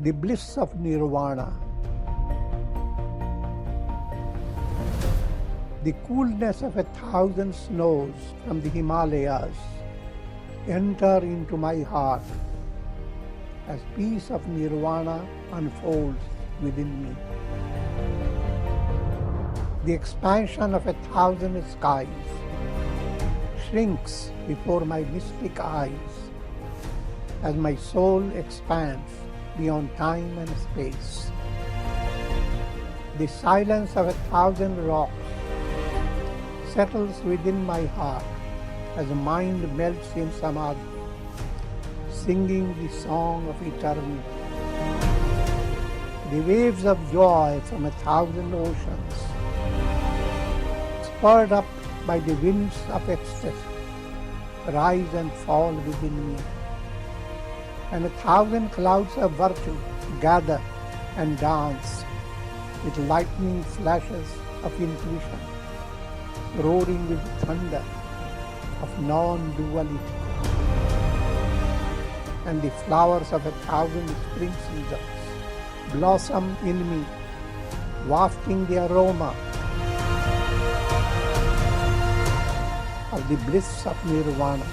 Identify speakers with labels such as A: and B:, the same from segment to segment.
A: the bliss of Nirvana, the coolness of 1,000 snows from the Himalayas enter into my heart as peace of Nirvana unfolds within me. The expansion of 1,000 skies shrinks before my mystic eyes as my soul expands beyond time and space. The silence of 1,000 rocks settles within my heart as the mind melts in Samadhi, singing the song of eternity. The waves of joy from 1,000 oceans, spurred up by the winds of ecstasy, rise and fall within me. And 1,000 clouds of virtue gather and dance with lightning flashes of intuition, roaring with thunder of non-duality. And the flowers of 1,000 spring seasons blossom in me, wafting the aroma of the bliss of Nirvana.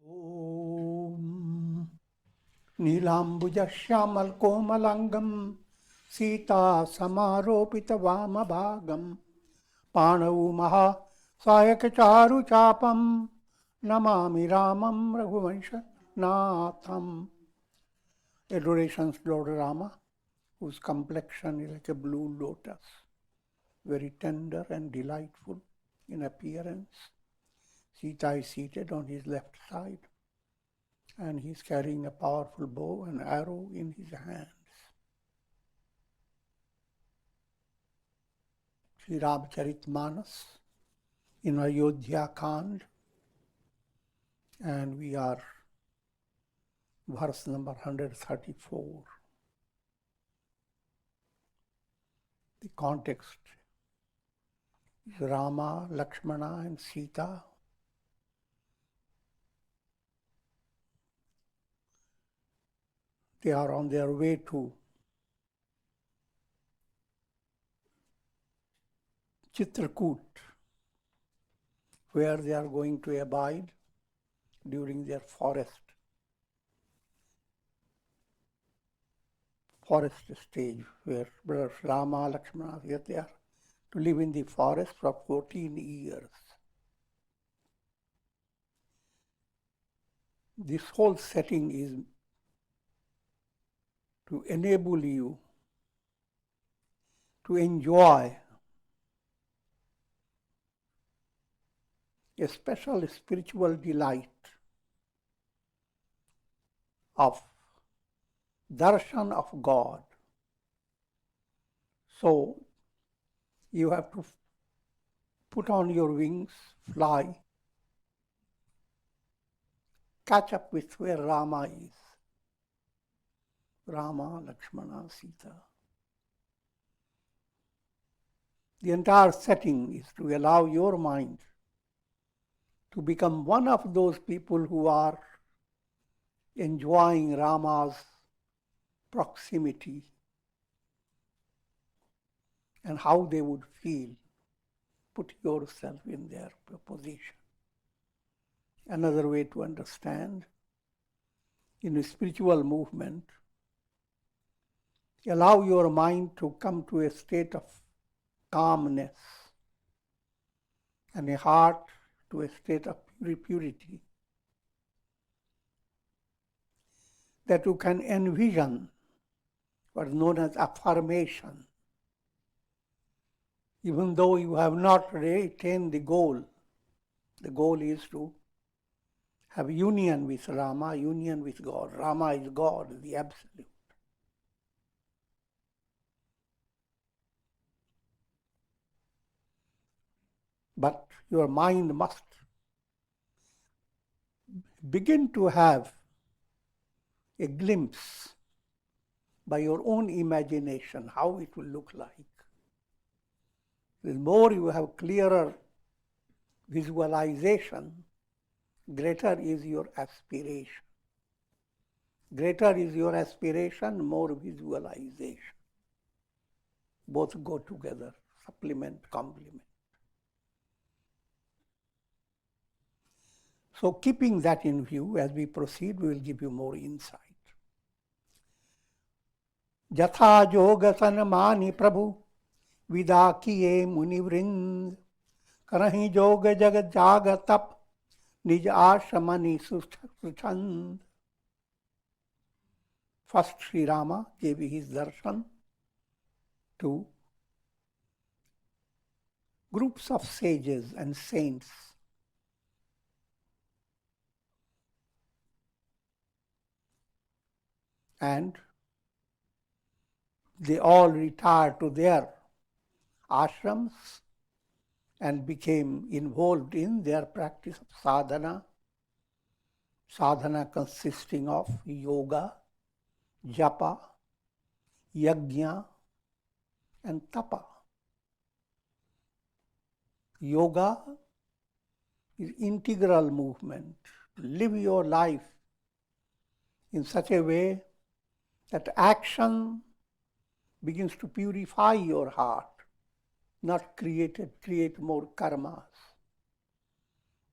A: Om Nilambuja Shyamal Komalangam Sita Samaropita Vamabhagam Panavu Maha Sayakacharu Chapam Namami Ramam Raghuvansha Natham. Adorations Lord Rama, whose complexion is like a blue lotus, very tender and delightful in appearance. Sita is seated on his left side, and he is carrying a powerful bow and arrow in his hands. Shri Ramcharitmanas in Ayodhya Kanda, and we are verse number 134. The context is Rama, Lakshmana and Sita they are on their way to Chitrakoot, where they are going to abide during their forest stage, where brothers Rama, Lakshmana, they are to live in the forest for 14 years. This whole setting is to enable you to enjoy a special spiritual delight of darshan of God. So you have to put on your wings, fly, catch up with where Rama is. Rama, Lakshmana, Sita. The entire setting is to allow your mind to become one of those people who are enjoying Rama's proximity and how they would feel. Put yourself in their position. Another way to understand, in a spiritual movement, allow your mind to come to a state of calmness and a heart to a state of purity, that you can envision what is known as affirmation. Even though you have not attained the goal is to have union with Rama, union with God. Rama is God, the Absolute. But your mind must begin to have a glimpse by your own imagination how it will look like. The more you have clearer visualization, greater is your aspiration. Greater is your aspiration, more visualization. Both go together, supplement, complement. So keeping that in view, as we proceed, we will give you more insight. Jatha yoga sanmani prabhu vida kiye muni vrind karahi yoga jagat jaga tap nij ashramani suchand. First Sri Rama gave his darshan to groups of sages and saints. And they all retired to their ashrams and became involved in their practice of sadhana. Sadhana consisting of yoga, japa, yajna, and tapa. Yoga is integral movement. Live your life in such a way that action begins to purify your heart, not create more karmas.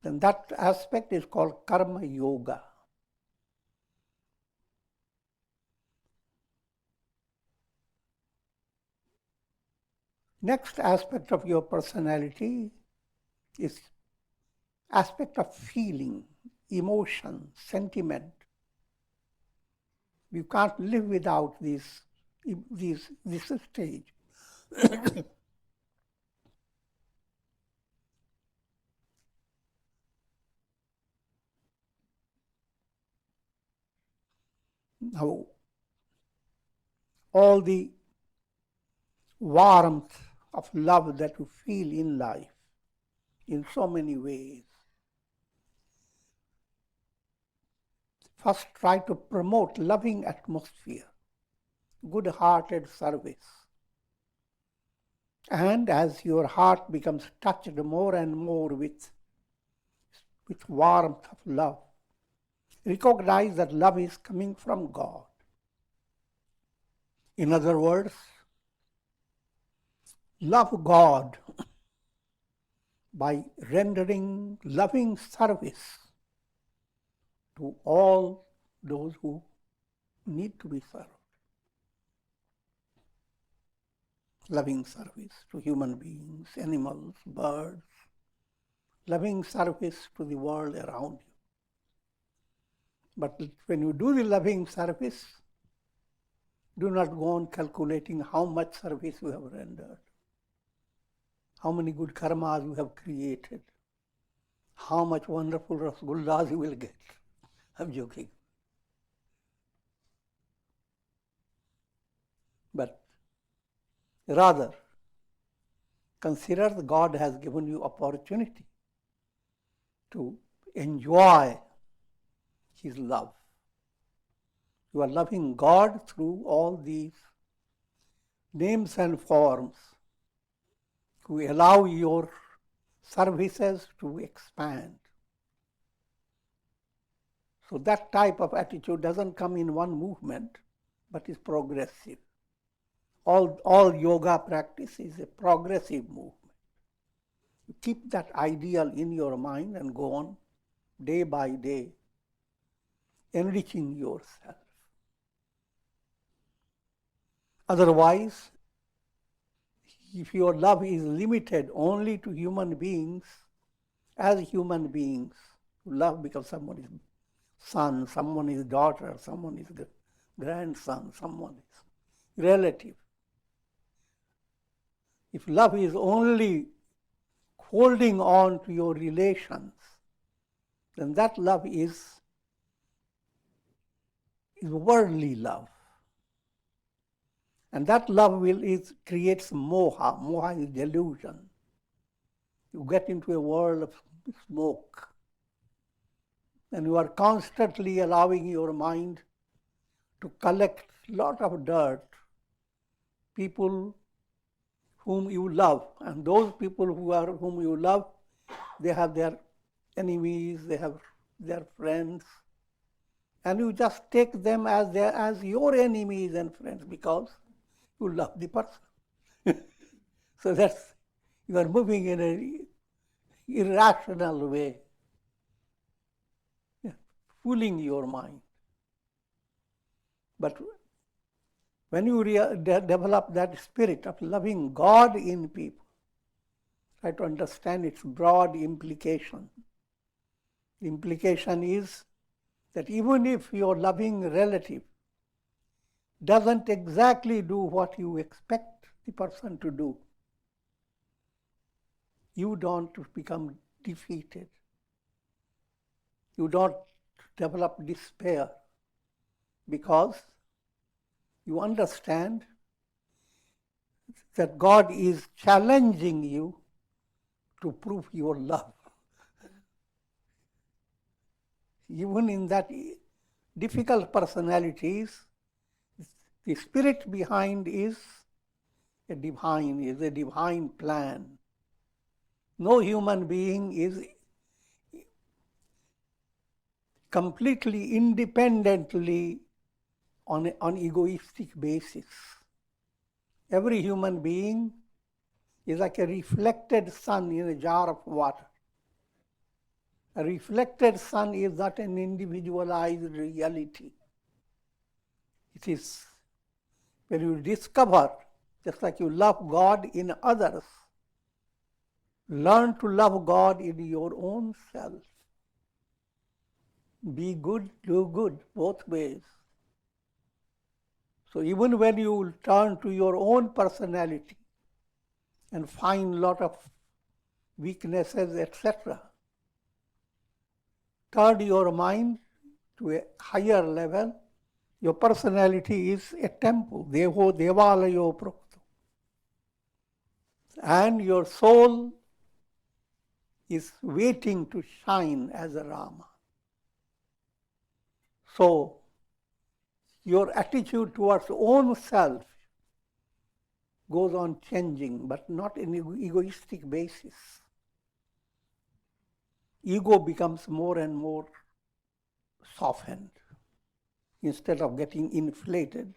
A: Then that aspect is called karma yoga. Next aspect of your personality is aspect of feeling, emotion, sentiment. You can't live without this stage. Now, all the warmth of love that you feel in life in so many ways. First, try to promote loving atmosphere, good-hearted service. And as your heart becomes touched more and more with warmth of love, recognize that love is coming from God. In other words, love God by rendering loving service to all those who need to be served. Loving service to human beings, animals, birds. Loving service to the world around you. But when you do the loving service, do not go on calculating how much service you have rendered, how many good karmas you have created, how much wonderful rasgullas you will get. I'm joking. But rather, consider that God has given you opportunity to enjoy His love. You are loving God through all these names and forms to allow your services to expand. So that type of attitude doesn't come in one movement, but is progressive. All yoga practice is a progressive movement. You keep that ideal in your mind and go on day by day, enriching yourself. Otherwise, if your love is limited only to human beings, as human beings, love because someone is son, someone is daughter, someone is grandson, someone is relative. If love is only holding on to your relations, then that love is worldly love. And that love creates moha. Moha is delusion. You get into a world of smoke. And you are constantly allowing your mind to collect a lot of dirt, people whom you love. And those people whom you love, they have their enemies, they have their friends. And you just take them as your enemies and friends because you love the person. So you are moving in an irrational way, fooling your mind. But when you develop that spirit of loving God in people, try to understand its broad implication. The implication is that even if your loving relative doesn't exactly do what you expect the person to do, you don't become defeated. You don't develop despair because you understand that God is challenging you to prove your love. Even in that difficult personalities, the spirit behind is a divine plan. No human being is completely independently on an egoistic basis. Every human being is like a reflected sun in a jar of water. A reflected sun is not an individualized reality. It is when you discover, just like you love God in others, learn to love God in your own self. Be good, do good, both ways. So even when you turn to your own personality and find a lot of weaknesses, etc., turn your mind to a higher level. Your personality is a temple, devo devalayo prokto. And your soul is waiting to shine as a Rama. So, your attitude towards own self goes on changing, but not in an egoistic basis. Ego becomes more and more softened. Instead of getting inflated,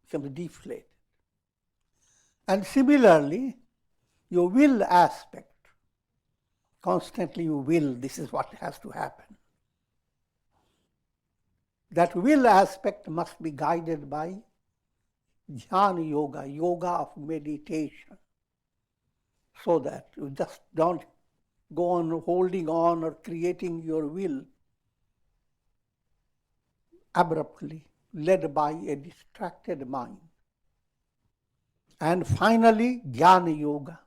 A: becomes deflated. And similarly, your will aspect, constantly you will, this is what has to happen. That will aspect must be guided by jnana yoga, yoga of meditation, so that you just don't go on holding on or creating your will abruptly, led by a distracted mind. And finally, jnana yoga,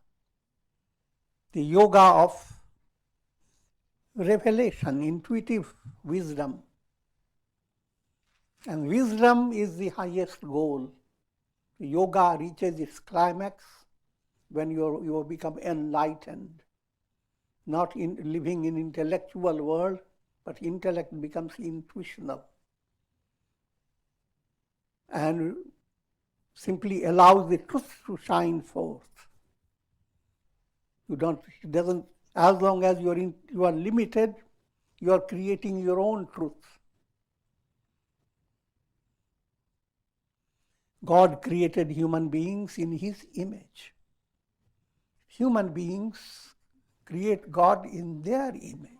A: the yoga of revelation, intuitive wisdom. And wisdom is the highest goal. Yoga reaches its climax when you become enlightened, not in living in intellectual world, but intellect becomes intuitional and simply allows the truth to shine forth. As long as you are limited, you are creating your own truth. God created human beings in His image. Human beings create God in their image.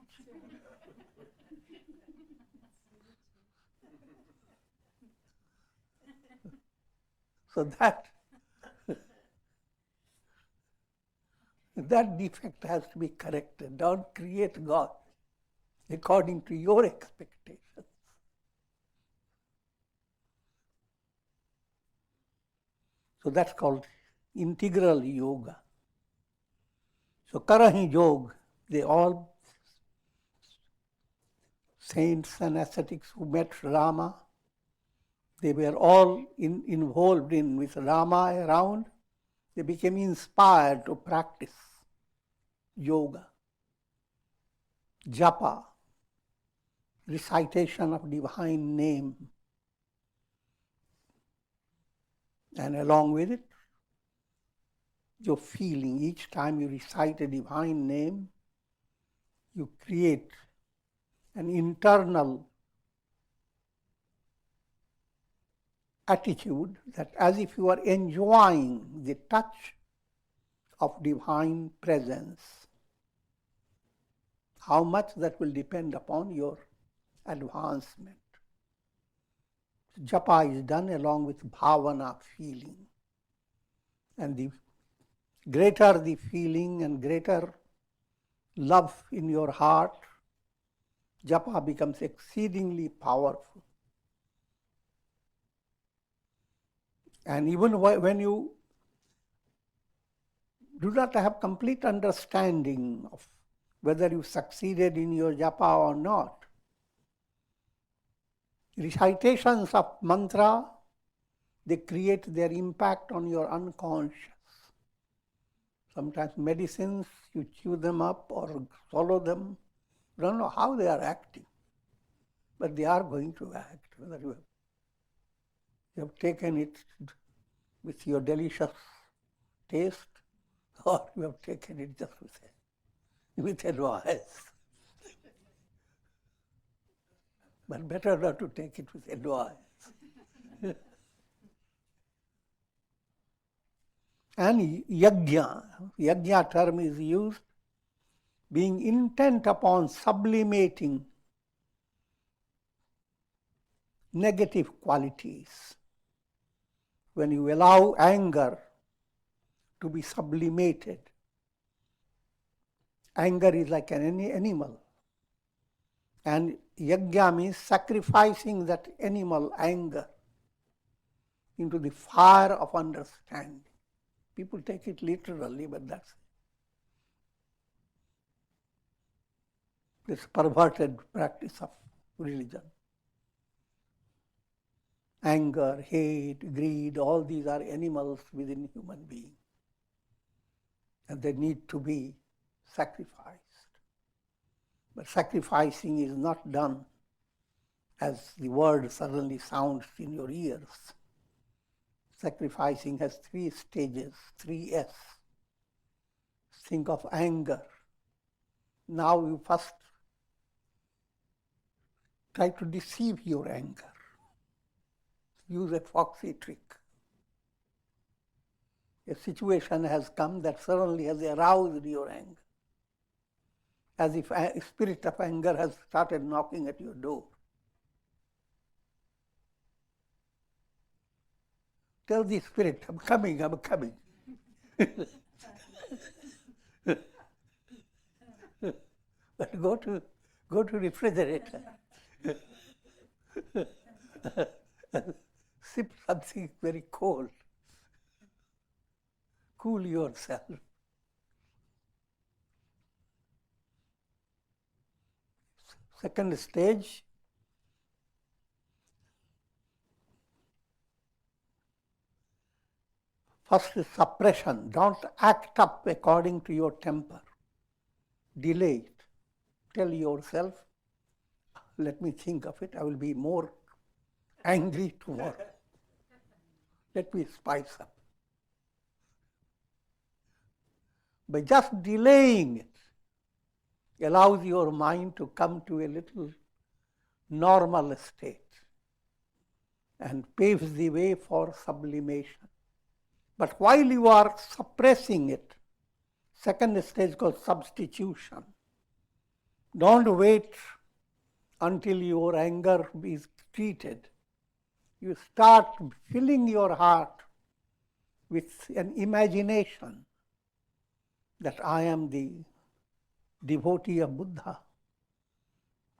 A: So that defect has to be corrected. Don't create God. according to your expectations. So that's called integral yoga. So Karahi Yoga, they all saints and ascetics who met Rama, they were all involved in with Rama around. They became inspired to practice yoga, japa, recitation of divine name, and along with it, your feeling. Each time you recite a divine name, you create an internal attitude that as if you are enjoying the touch of divine presence. How much that will depend upon your advancement. Japa is done along with bhavana, feeling. And the greater the feeling and greater love in your heart, japa becomes exceedingly powerful. And even when you do not have complete understanding of whether you succeeded in your japa or not, recitations of mantra, they create their impact on your unconscious. Sometimes medicines, you chew them up or swallow them. You don't know how they are acting, but they are going to act. Whether you have taken it with your delicious taste, or you have taken it just with advice. But better not to take it with advice. And yajna term is used, being intent upon sublimating negative qualities. When you allow anger to be sublimated, anger is like an animal. And yajna means sacrificing that animal anger into the fire of understanding. People take it literally, but that's this perverted practice of religion. Anger, hate, greed, all these are animals within human being. And they need to be sacrificed. But sacrificing is not done as the word suddenly sounds in your ears. Sacrificing has 3 stages, 3S. Think of anger. Now you first try to deceive your anger. Use a foxy trick. A situation has come that suddenly has aroused your anger. As if a spirit of anger has started knocking at your door. Tell the spirit, I'm coming, I'm coming. But go to refrigerator. Sip something very cold. Cool yourself. Second stage, first is suppression. Don't act up according to your temper. Delay it. Tell yourself, let me think of it. I will be more angry tomorrow. Let me spice up. By just delaying it, allows your mind to come to a little normal state and paves the way for sublimation. But while you are suppressing it, second stage called substitution. Don't wait until your anger is treated. You start filling your heart with an imagination that I am the devotee of Buddha.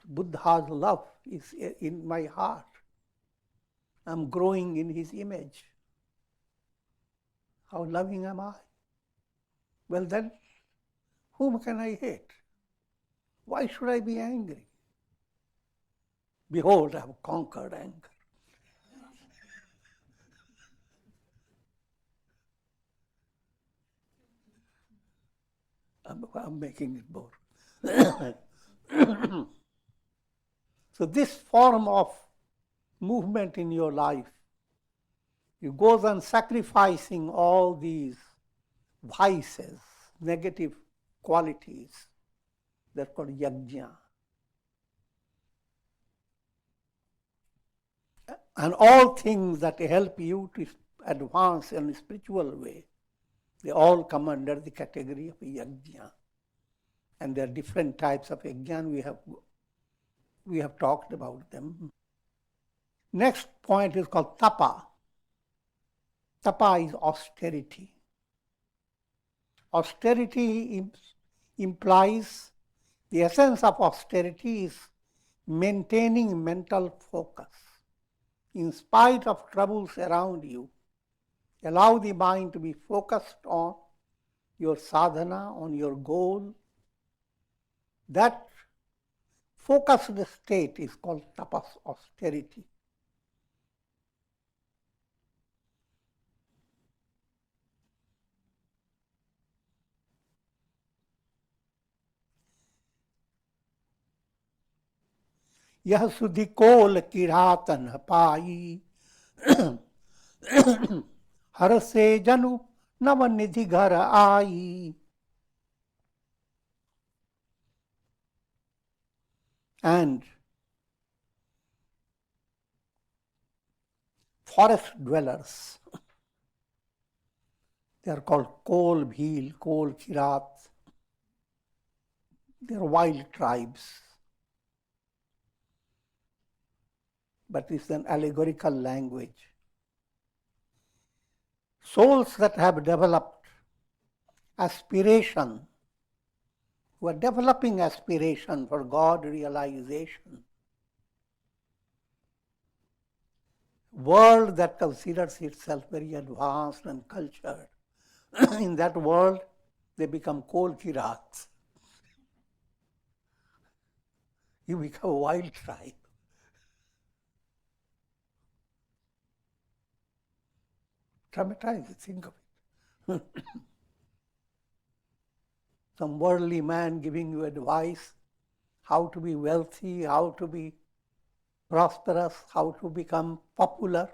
A: Buddha's love is in my heart. I'm growing in his image. How loving am I? Well then, whom can I hate? Why should I be angry? Behold, I have conquered anger. I'm making it more. So this form of movement in your life, you go on sacrificing all these vices, negative qualities. That's called yajna. And all things that help you to advance in a spiritual way, they all come under the category of yajna. And there are different types of yajna. We have talked about them. Next point is called tapa. Tapa is austerity. Austerity implies, the essence of austerity is maintaining mental focus. In spite of troubles around you, allow the mind to be focused on your sadhana, on your goal. That focused state is called tapas, austerity. यह सुधि कोल किरातन पाई हर से जनु नव निधि घर आई. And forest dwellers, they are called Kol Bhil, Kol Kirat. They are wild tribes. But it's an allegorical language. Souls that have developed aspiration, who are developing aspiration for God realization, world that considers itself very advanced and cultured, in that world they become Kol Kirats. You become a wild tribe. Traumatized, think of it. Some worldly man giving you advice, how to be wealthy, how to be prosperous, how to become popular.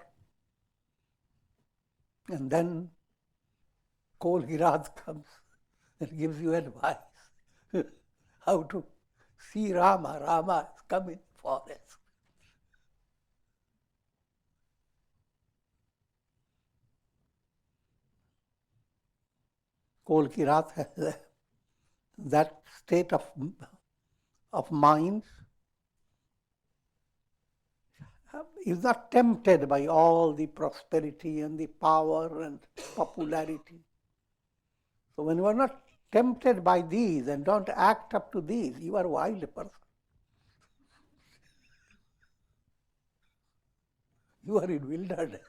A: And then Kol Hirad comes and gives you advice how to see Rama. Rama has come in forest. Kol Kirat has that state of mind, is not tempted by all the prosperity and the power and popularity. So when you are not tempted by these and don't act up to these, you are a wild person. You are in wilderness.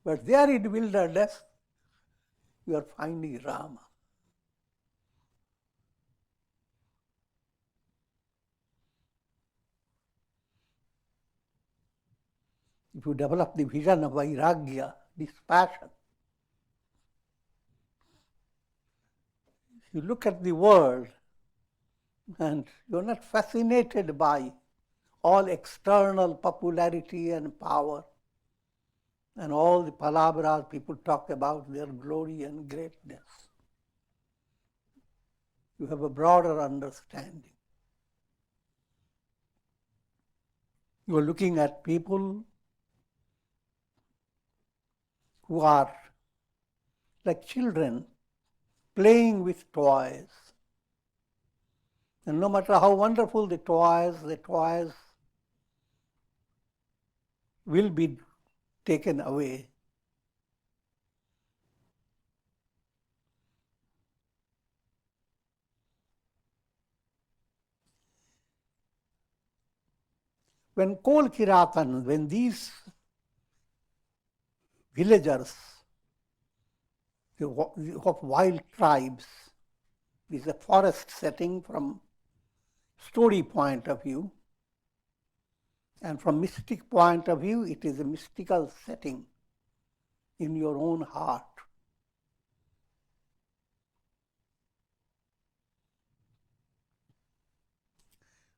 A: But there in wilderness, you are finding Rama. If you develop the vision of vairagya, dispassion, you look at the world and you're not fascinated by all external popularity and power and all the palabras people talk about their glory and greatness. You have a broader understanding. You are looking at people who are like children playing with toys. And no matter how wonderful the toys will be taken away. When Kol Kiratan, when these villagers of wild tribes, this is a forest setting from story point of view, and from mystic point of view, it is a mystical setting in your own heart.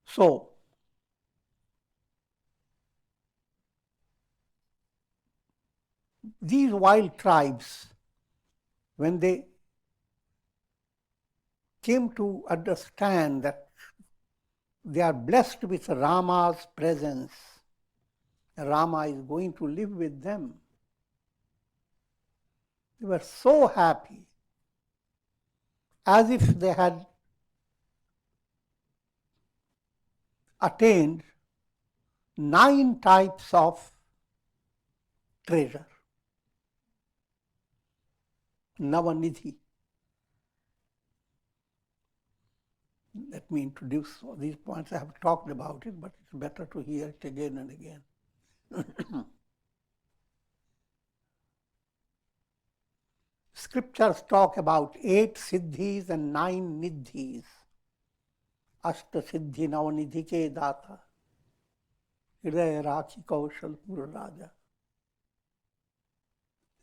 A: So, these wild tribes, when they came to understand that they are blessed with Rama's presence, Rama is going to live with them, they were so happy, as if they had attained 9 types of treasure. Navanidhi. Let me introduce all these points. I have talked about it, but it's better to hear it again and again. Scriptures talk about 8 siddhis and 9 nidhis. Ashta siddhi navanidhi ke data. Hridaya rakhi kaushal pura raja.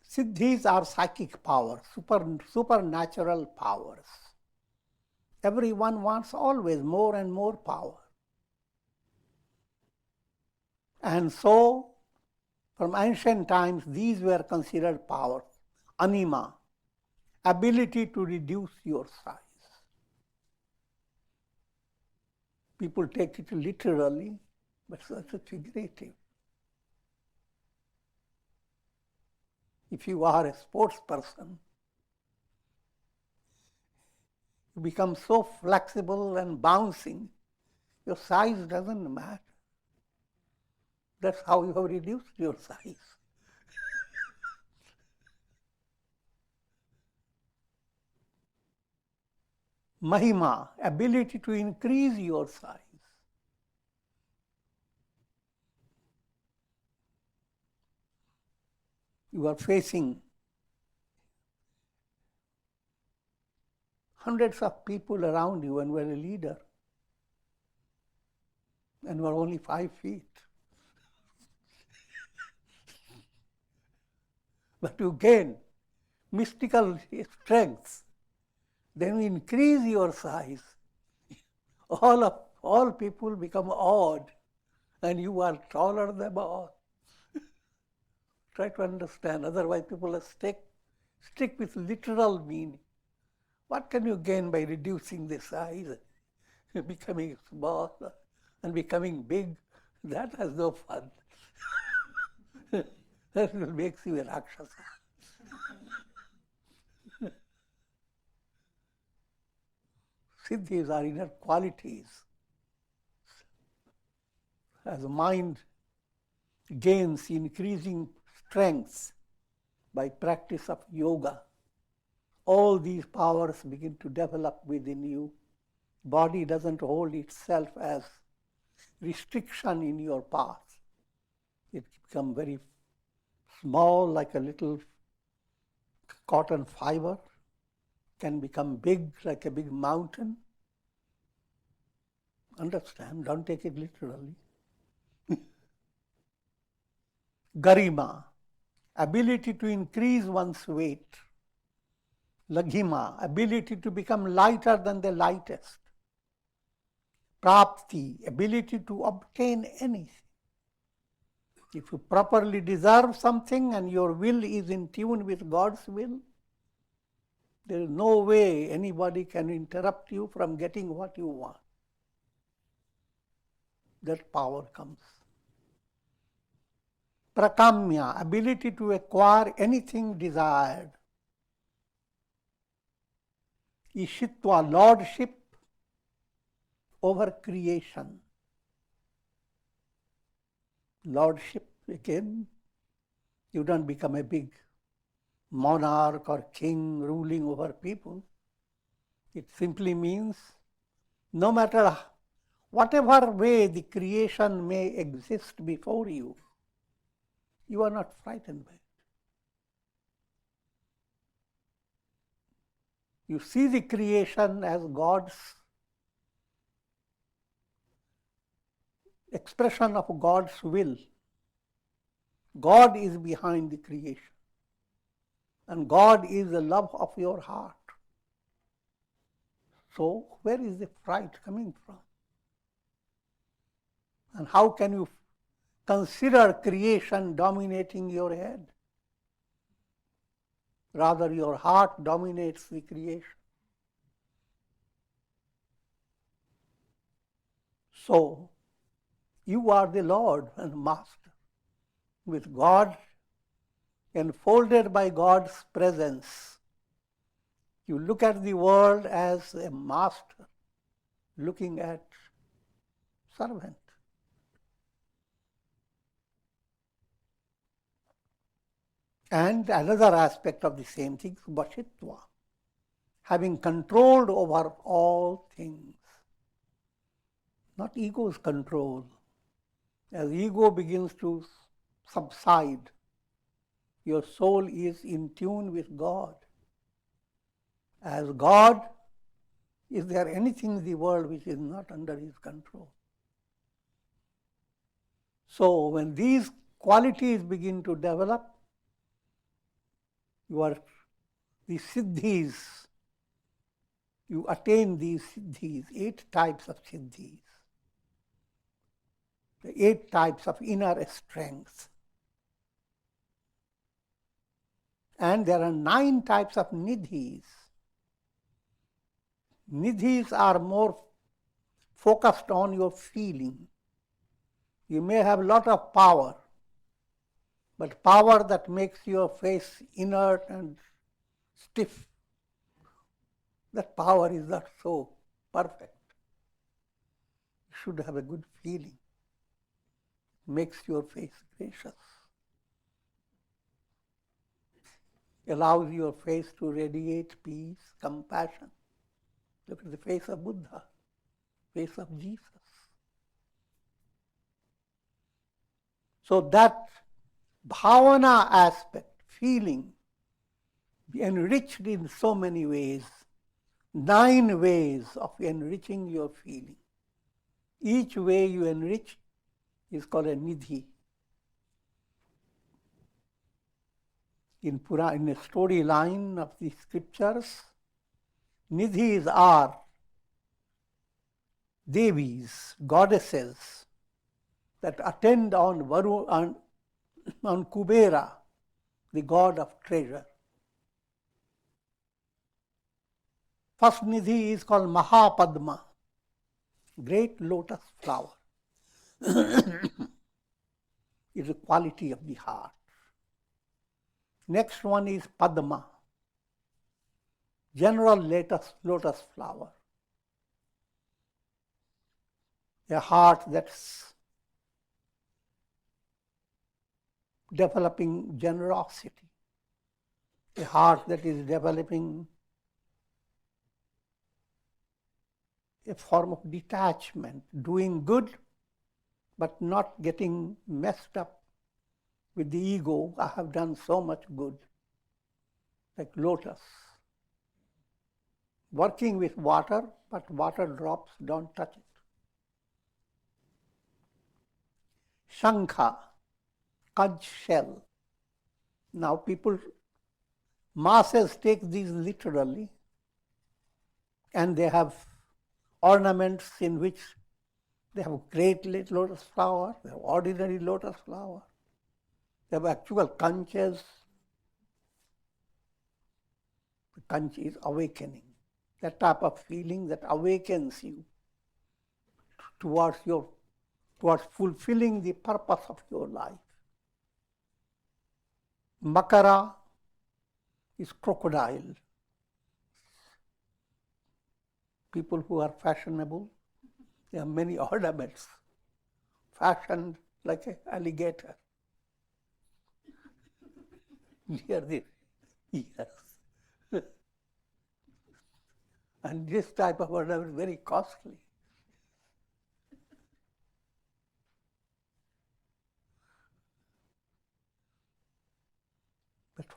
A: Siddhis are psychic powers, supernatural powers. Everyone wants always more and more power. And so, from ancient times, these were considered powers. Anima, ability to reduce your size. People take it literally, but it's figurative. If you are a sports person, you become so flexible and bouncing, your size doesn't matter. That's how you have reduced your size. Mahima, ability to increase your size. You are facing hundreds of people around you and you are a leader. And you are only 5 feet. But you gain mystical strength. Then you increase your size. All people become awed, and you are taller than all. Try to understand. Otherwise, people are stick with literal meaning. What can you gain by reducing the size, becoming small and becoming big? That has no fun. That makes you a Rakshasa. Siddhis are inner qualities. As the mind gains increasing strength by practice of yoga, all these powers begin to develop within you. Body doesn't hold itself as restriction in your path. It becomes very small, like a little cotton fiber, can become big, like a big mountain. Understand, don't take it literally. Garima, ability to increase one's weight. Laghima, ability to become lighter than the lightest. Prapti, ability to obtain anything. If you properly deserve something and your will is in tune with God's will, there is no way anybody can interrupt you from getting what you want. That power comes. Prakamya, ability to acquire anything desired. Ishitva, lordship over creation. Lordship, again, you don't become a big monarch or king ruling over people. It simply means no matter whatever way the creation may exist before you, you are not frightened by it. You see the creation as God's expression of God's will. God is behind the creation. And God is the love of your heart. So, where is the fright coming from? And how can you consider creation dominating your head? Rather, your heart dominates the creation. So, you are the Lord and Master, with God enfolded by God's presence. You look at the world as a master looking at servant. And another aspect of the same thing, Vashitva, having controlled over all things. Not ego's control. As ego begins to subside, your soul is in tune with God. As God, is there anything in the world which is not under His control? So when these qualities begin to develop, the siddhis, you attain these siddhis, 8 types of siddhis, the 8 types of inner strength. And there are 9 types of nidhis. Nidhis are more focused on your feeling. You may have a lot of power, but power that makes your face inert and stiff, that power is not so perfect. You should have a good feeling. It makes your face gracious. Allows your face to radiate peace, compassion. Look at the face of Buddha, face of Jesus. So that bhavana aspect, feeling, enriched in so many ways, 9 ways of enriching your feeling. Each way you enrich is called a nidhi. In a storyline of the scriptures, nidhis are devis, goddesses, that attend on Kubera, the god of treasure. First nidhi is called Mahapadma, great lotus flower. It's a quality of the heart. Next one is Padma, general lotus flower. A heart that's developing generosity. A heart that is developing a form of detachment, doing good, but not getting messed up with the ego. I have done so much good, like lotus. Working with water, but water drops don't touch it. Shankha, conch shell. Now masses take these literally, and they have ornaments in which they have great lotus flower, they have ordinary lotus flower, they have actual conches. The conch is awakening. That type of feeling that awakens you towards fulfilling the purpose of your life. Makara is crocodile. People who are fashionable, they have many ornaments, fashioned like an alligator near the ears. And this type of ornament is very costly.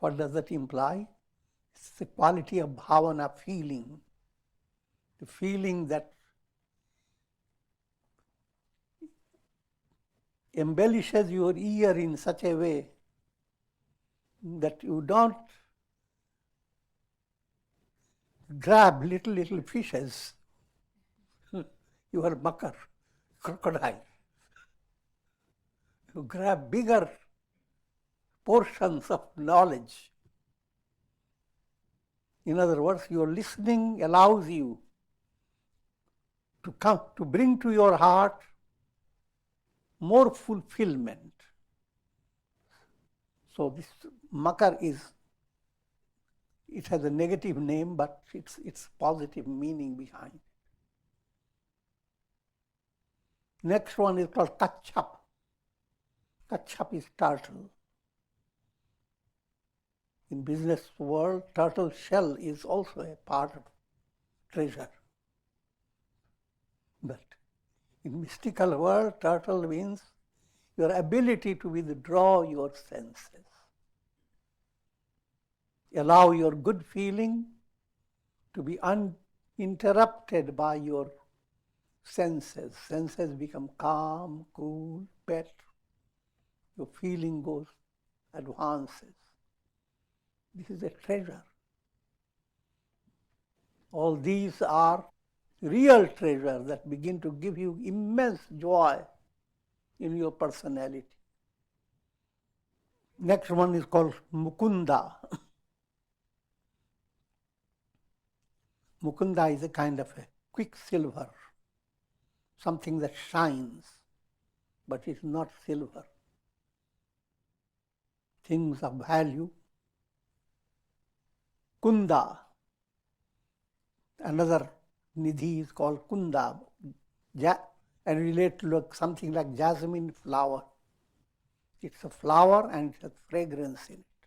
A: What does that imply? It's the quality of bhavana, feeling. The feeling that embellishes your ear in such a way that you don't grab little fishes. You are makar, crocodile. You grab bigger portions of knowledge. In other words, your listening allows you to bring to your heart more fulfillment. So this makar it has a negative name, but it's positive meaning behind it. Next one is called kachap. Kachap is turtle. In business world, turtle shell is also a part of treasure. But in mystical world, turtle means your ability to withdraw your senses. Allow your good feeling to be uninterrupted by your senses. Senses become calm, cool, pet. Your feeling goes, advances. This is a treasure. All these are real treasures that begin to give you immense joy in your personality. Next one is called Mukunda. Mukunda is a kind of a quicksilver, something that shines, but is not silver. Things of value. Kunda. Another nidhi is called Kunda, and relate to something like jasmine flower. It's a flower and it has fragrance in it.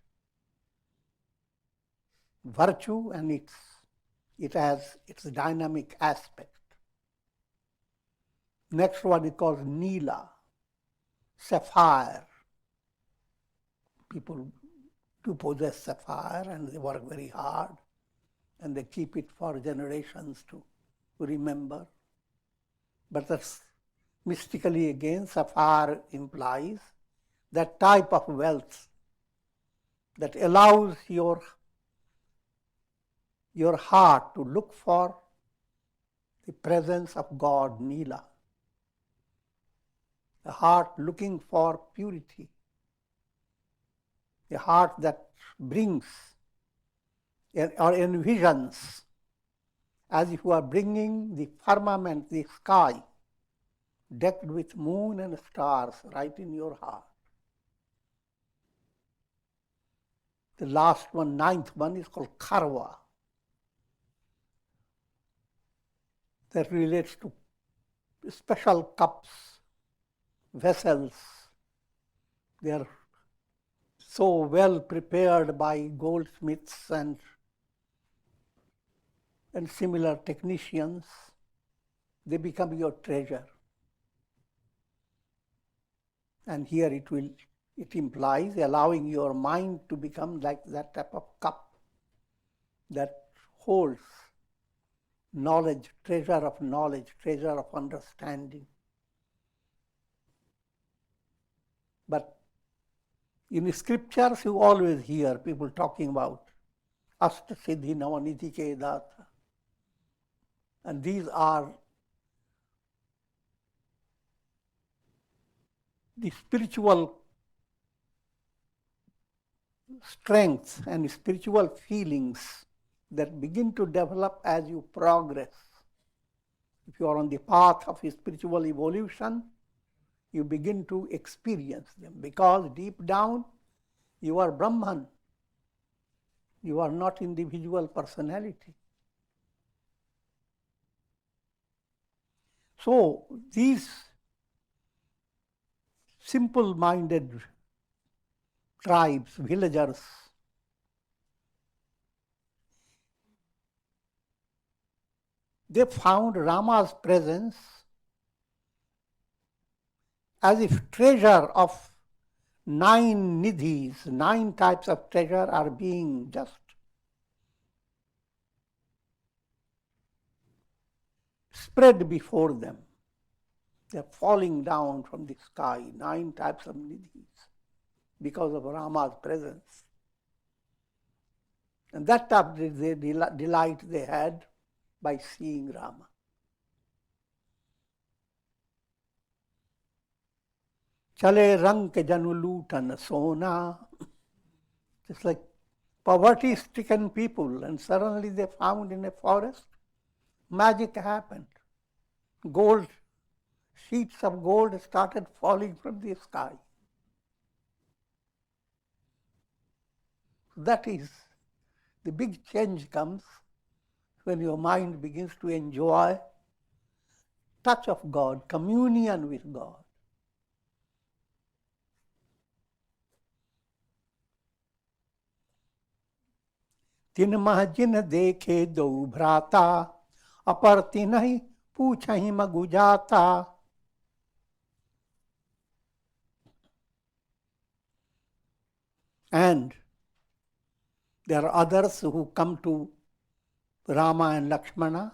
A: Virtue, and it has its dynamic aspect. Next one is called Neela, sapphire. People do possess sapphire and they work very hard and they keep it for generations to remember. But that's mystically again, sapphire implies that type of wealth that allows your heart to look for the presence of God, Neela. A heart looking for purity. A heart that brings or envisions as if you are bringing the firmament, the sky, decked with moon and stars right in your heart. The last one, ninth one, is called Karwa. That relates to special cups, vessels. They are so well prepared by goldsmiths and similar technicians. They become your treasure. And here it implies allowing your mind to become like that type of cup that holds knowledge, treasure of understanding. But in scriptures, you always hear people talking about Asta Siddhi Navanidhi Ke Data. And these are the spiritual strengths and spiritual feelings that begin to develop as you progress. If you are on the path of spiritual evolution, you begin to experience them because deep down you are Brahman. You are not individual personality. So these simple-minded tribes, villagers, they found Rama's presence as if treasure of 9 nidhis, 9 types of treasure are being just spread before them. They're falling down from the sky, 9 types of nidhis, because of Rama's presence. And that type of the delight they had by seeing Rama. Chale rang ke janu lootan sona. It's like poverty-stricken people, and suddenly they found in a forest, magic happened. Gold, sheets of gold started falling from the sky. That is, the big change comes when your mind begins to enjoy touch of God, communion with God. तिन मह जिन देखे दो भ्राता अपर तिन्हि पूछहि मगु जाता. And there are others who come to Rama and Lakshmana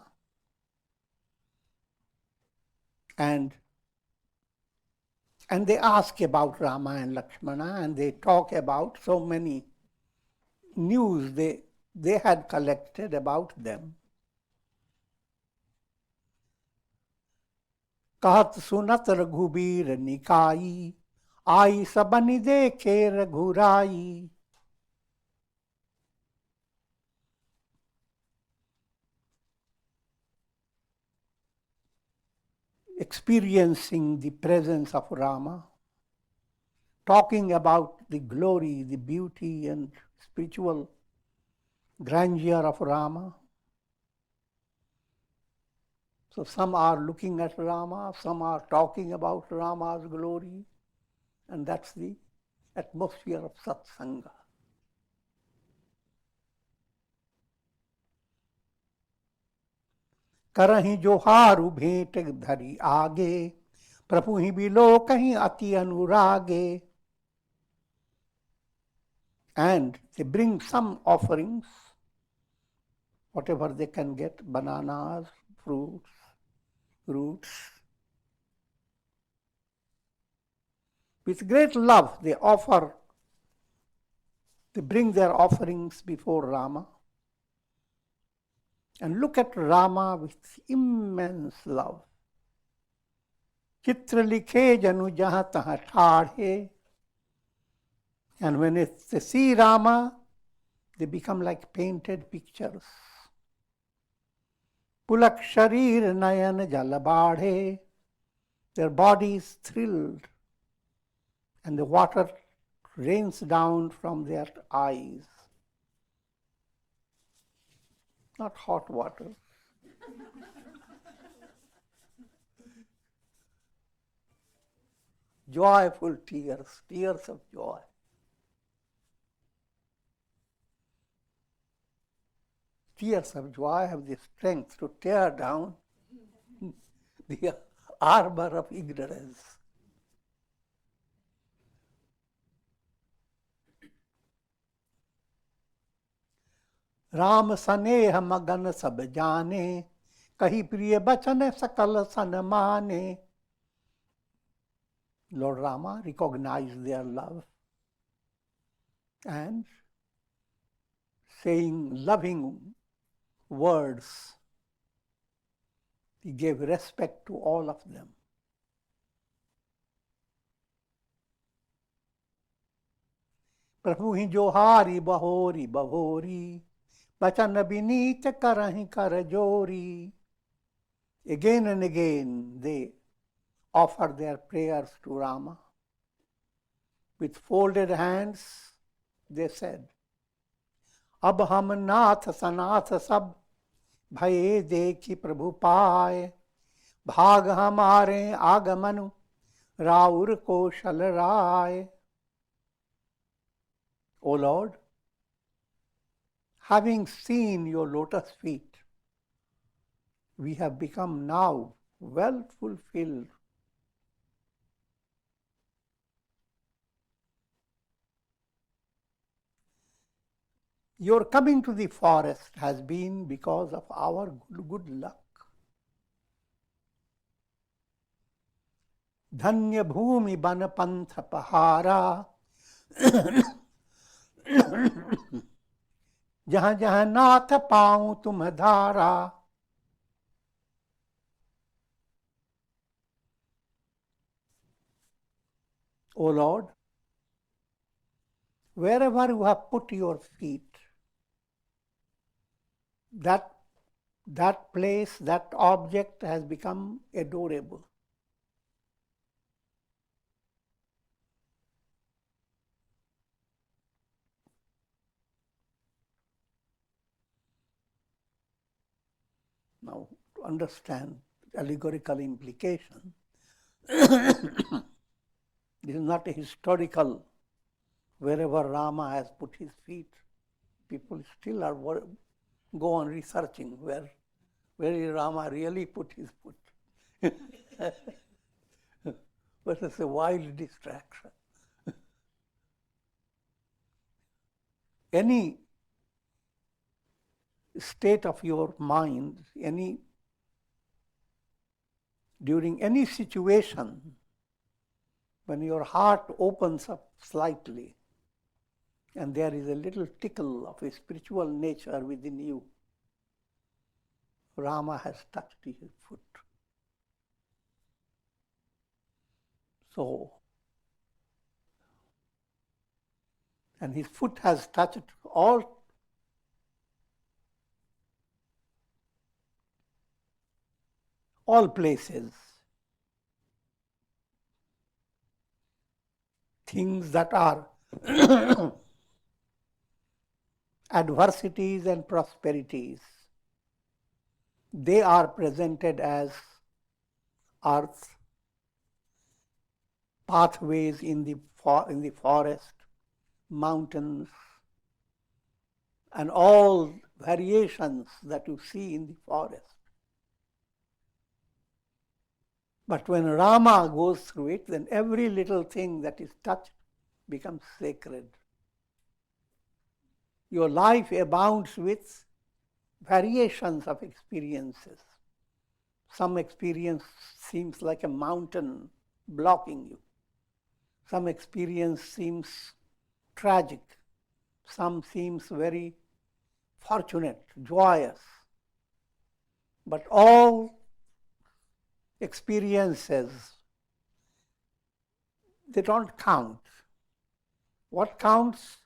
A: and they ask about Rama and Lakshmana, and they talk about so many news they had collected about them. कहत सुनत रघुबीर निकाई आई सबनि देखे रघुराई. Experiencing the presence of Rama, talking about the glory, the beauty and spiritual grandeur of Rama. So some are looking at Rama, some are talking about Rama's glory, and that's the atmosphere of satsanga. करहि जोहारु भेंट धरि आगे प्रभु ही below कहीं अति अनुरागे. And they bring some offerings, whatever they can get, bananas, fruits, roots. With great love they bring their offerings before Rama. And look at Rama with immense love. Chitra likhe janu jahan tahan thadhe. And when they see Rama, they become like painted pictures. Pulak sharir nayan jal badhe. Their bodies thrilled, and the water rains down from their eyes. Not hot water. Joyful tears, tears of joy. Tears of joy have the strength to tear down the armor of ignorance. Ram सनेह मगन सब जाने कही प्रिय बचन सकल सन माने. Lord Rama recognized their love and saying loving words, he gave respect to all of them. प्रभु ही जोहारी बहोरी बहोरी बचन बिनीत करहि कर जोरी. Again and again they offered their prayers to Rama. With folded hands they said, अब हम नाथ सनाथ सब भये देखी प्रभु पाए. भाग हमारे आगमनु राउर कौशल राय. O Lord, having seen your lotus feet, we have become now well fulfilled. Your coming to the forest has been because of our good luck. Dhanya bhumi ban pantha pahara, jahan jahan nath paऊं tum dhara. O Lord, wherever you have put your feet, that place, that object has become adorable. Now, to understand allegorical implication, this is not a historical, wherever Rama has put his feet, people still are go on researching where Rama really put his foot. But it's a wild distraction. Any state of your mind, during any situation, when your heart opens up slightly and there is a little tickle of a spiritual nature within you, Rama has touched his foot. So, and his foot has touched all places, things that are adversities and prosperities, they are presented as earth, pathways in the forest, mountains, and all variations that you see in the forest. But when Rama goes through it, then every little thing that is touched becomes sacred. Your life abounds with variations of experiences. Some experience seems like a mountain blocking you. Some experience seems tragic. Some seems very fortunate, joyous. But all experiences, they don't count. What counts?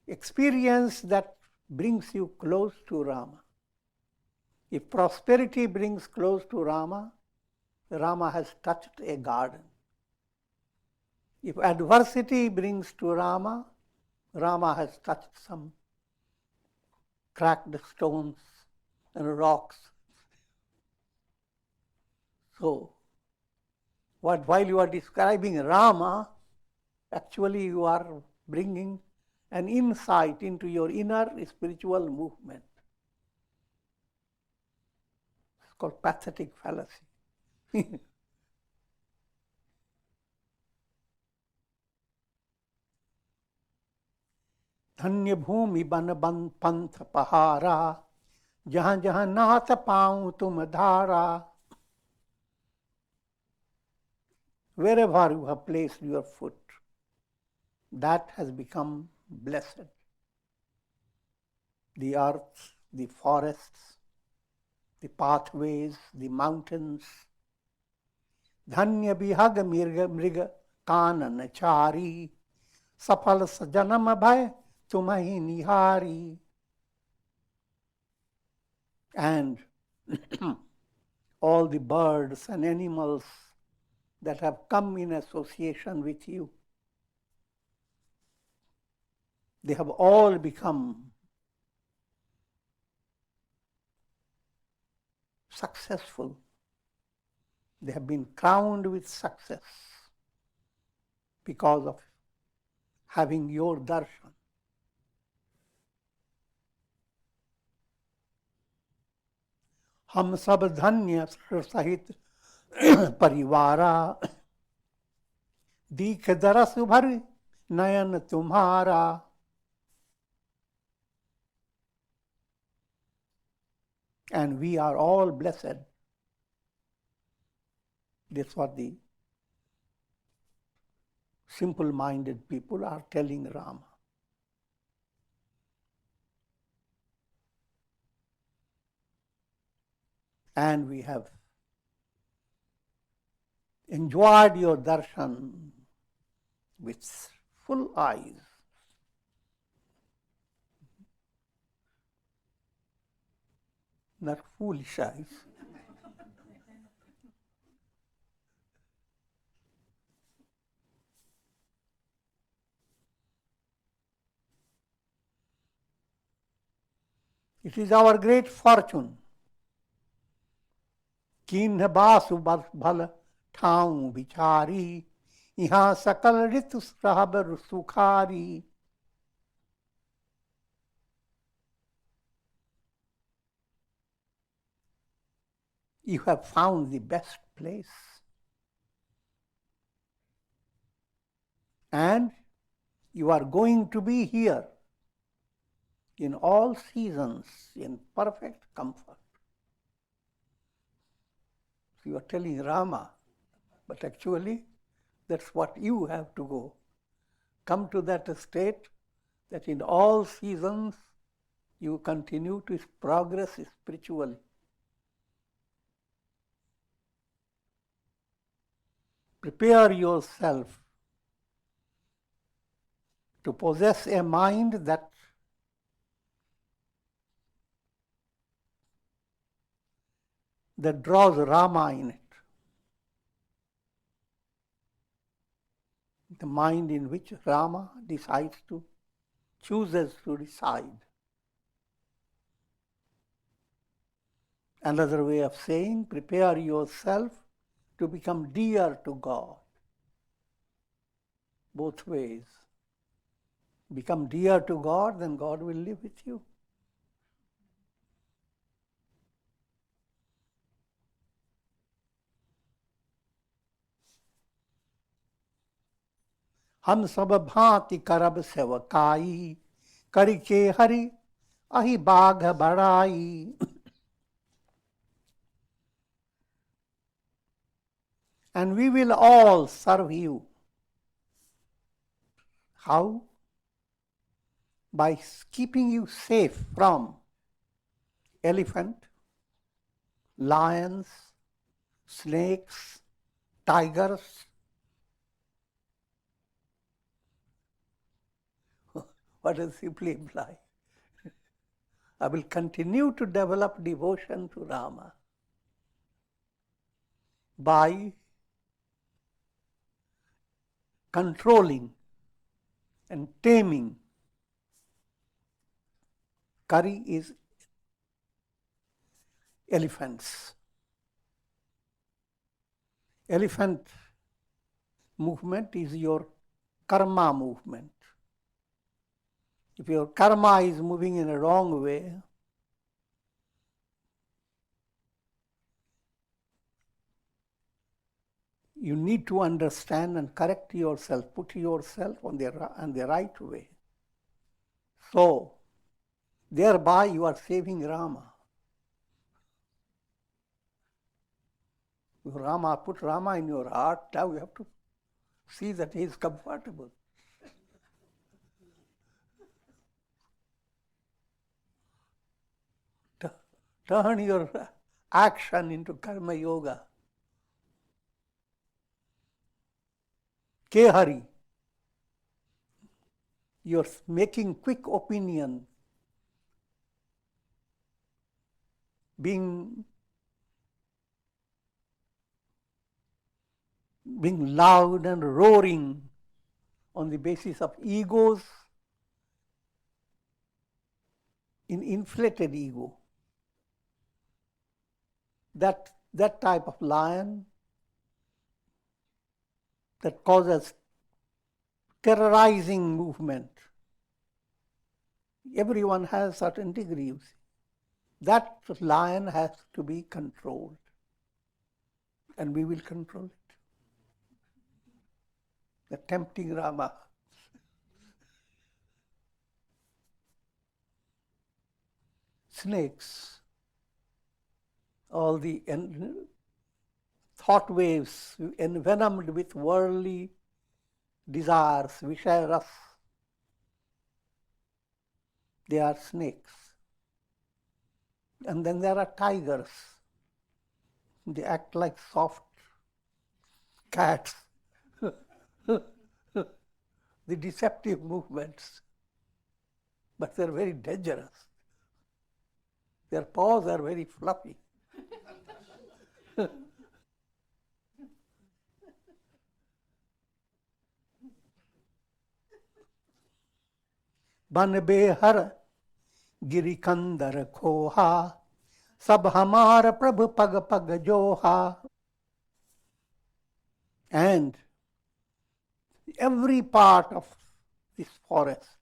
A: Experience that brings you close to Rama. If prosperity brings close to Rama, Rama has touched a garden. If adversity brings to Rama, Rama has touched some cracked stones and rocks. So, while you are describing Rama, actually you are bringing an insight into your inner spiritual movement. It's called pathetic fallacy. धन्य भूमि बन बन पंथ पहारा, जहां जहां नाथ पाऊं तुम धारा. Wherever you have placed your foot, that has become blessed. The earth, the forests, the pathways, the mountains. Dhanya bihag mriga kanan chari, safal sajanam bhay tumahi nihari. And all the birds and animals that have come in association with you, they have all become successful. They have been crowned with success because of having your darshan. हम सब धन्य सहित परिवारा, दीख दरस भर नयन तुम्हारा. and we are all blessed. That's what the simple-minded people are telling Rama. And we have enjoyed your darshan with full eyes. Not foolish eyes. It is our great fortune. Kinh basu bhal ठाऊं विचारी यहाँ सकल ऋतु सहबर सुखारी. You have found the best place. And you are going to be here in all seasons in perfect comfort. You are telling Rama, but actually that's what you have to go. Come to that state that in all seasons you continue to progress spiritually. Prepare yourself to possess a mind that draws Rama in it. The mind in which Rama chooses to reside. Another way of saying, prepare yourself to become dear to God. Both ways. Become dear to God, then God will live with you. हम सब भांति करब सेवकाई करिके हरि अहि बाघ बड़ाई. And we will all serve you. How? By keeping you safe from elephant, lions, snakes, tigers. What does it simply imply? I will continue to develop devotion to Rama by controlling and taming. Kari is elephants. Elephant movement is your karma movement. If your karma is moving in a wrong way, you need to understand and correct yourself, put yourself on the right way. So, thereby you are saving Rama. Put Rama in your heart, now you have to see that he is comfortable. Turn your action into karma yoga. Kehari. You're making quick opinion, being loud and roaring on the basis of egos, in inflated ego. That type of lion that causes terrorizing movement. Everyone has certain degrees. That lion has to be controlled. And we will control it. The tempting Rama. Snakes. all the thought waves envenomed with worldly desires, Vishaya. They are snakes. And then there are tigers. They act like soft cats. The deceptive movements. But they're very dangerous. Their paws are very fluffy. बन बेहर गिरि कंदर खोहा सब हमार प्रभु पग पग जोहा. And every part of this forest,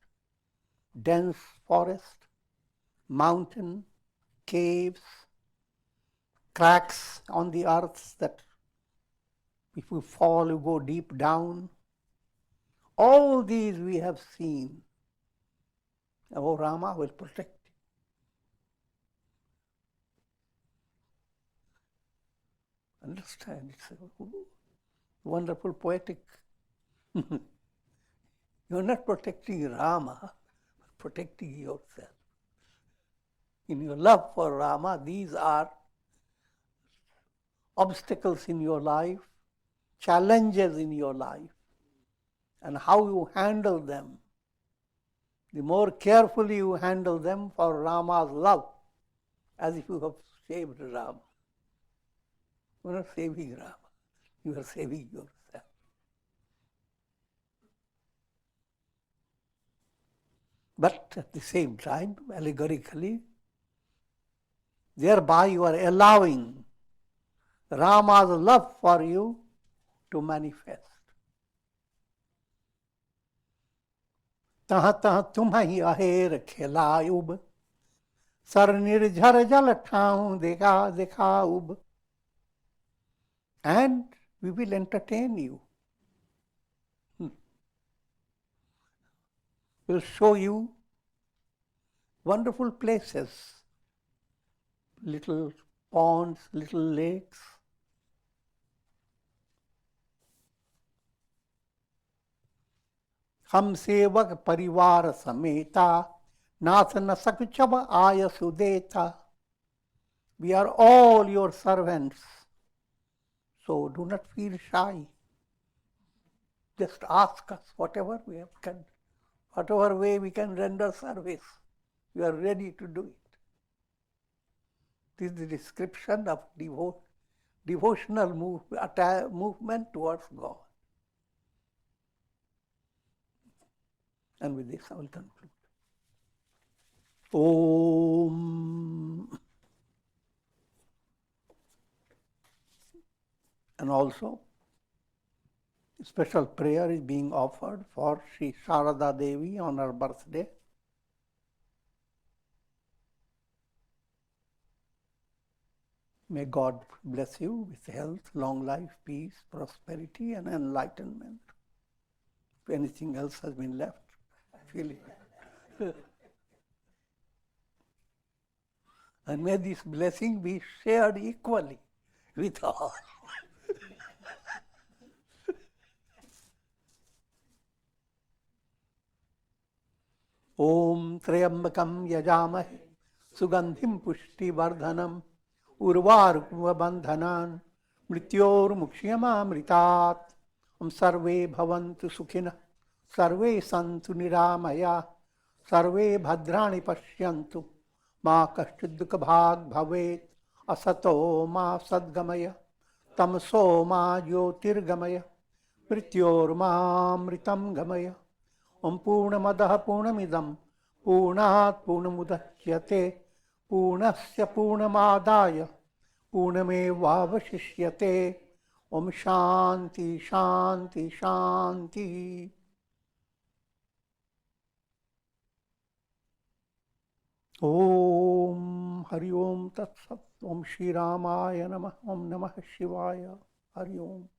A: dense forest, mountain, caves, cracks on the earth that if you fall, you go deep down. All these we have seen. Oh, Rama will protect you. Understand? It's a wonderful poetic. You're not protecting Rama, but protecting yourself. In your love for Rama, these are obstacles in your life, challenges in your life, and how you handle them. The more carefully you handle them for Rama's love, as if you have saved Rama. You are not saving Rama, you are saving yourself. But at the same time, allegorically, thereby you are allowing Rama's love for you to manifest. तह तह तुम्हि अहेर खिलायुब sir निर्झर जल ठाऊं देखा दिखाऊब. And we will entertain you. We'll show you wonderful places, little ponds, little lakes. हम सेवक परिवार समेता नाथ न सक चब आय सुदेता. We are all your servants, so do not feel shy. Just ask us whatever we can, whatever way we can render service. We are ready to do it. This is the description of devotional movement towards God. And with this I will conclude. Om. And also, special prayer is being offered for Sri Sharada Devi on her birthday. May God bless you with health, long life, peace, prosperity, and enlightenment. If anything else has been left, feel it. And may this blessing be shared equally with all. Om Trayambakam Yajamahe Sugandhim Pushtivardanam Urvarukva Bandhanan Mrityor Mukshiyamamritat. Om Sarve Bhavantu Sukhina Sarve Santu Niramaya Sarve Bhadrani Pashyantu Ma Kashtudduka Bhag Bhavet Asato Ma Sadgamaya Tamso Ma Jyotirgamaya Mrityor Ma Mritam Gamaya. Om Purnamadah Purnamidam Purnat Purnamudachyate Purnasya Purnamadaya Purnamevavashishyate. Om Shanti Shanti Shanti. Om Hari Om Tat Sat. Om Shri Ramayana Namah. Om Namah Shivaya. Hari Om.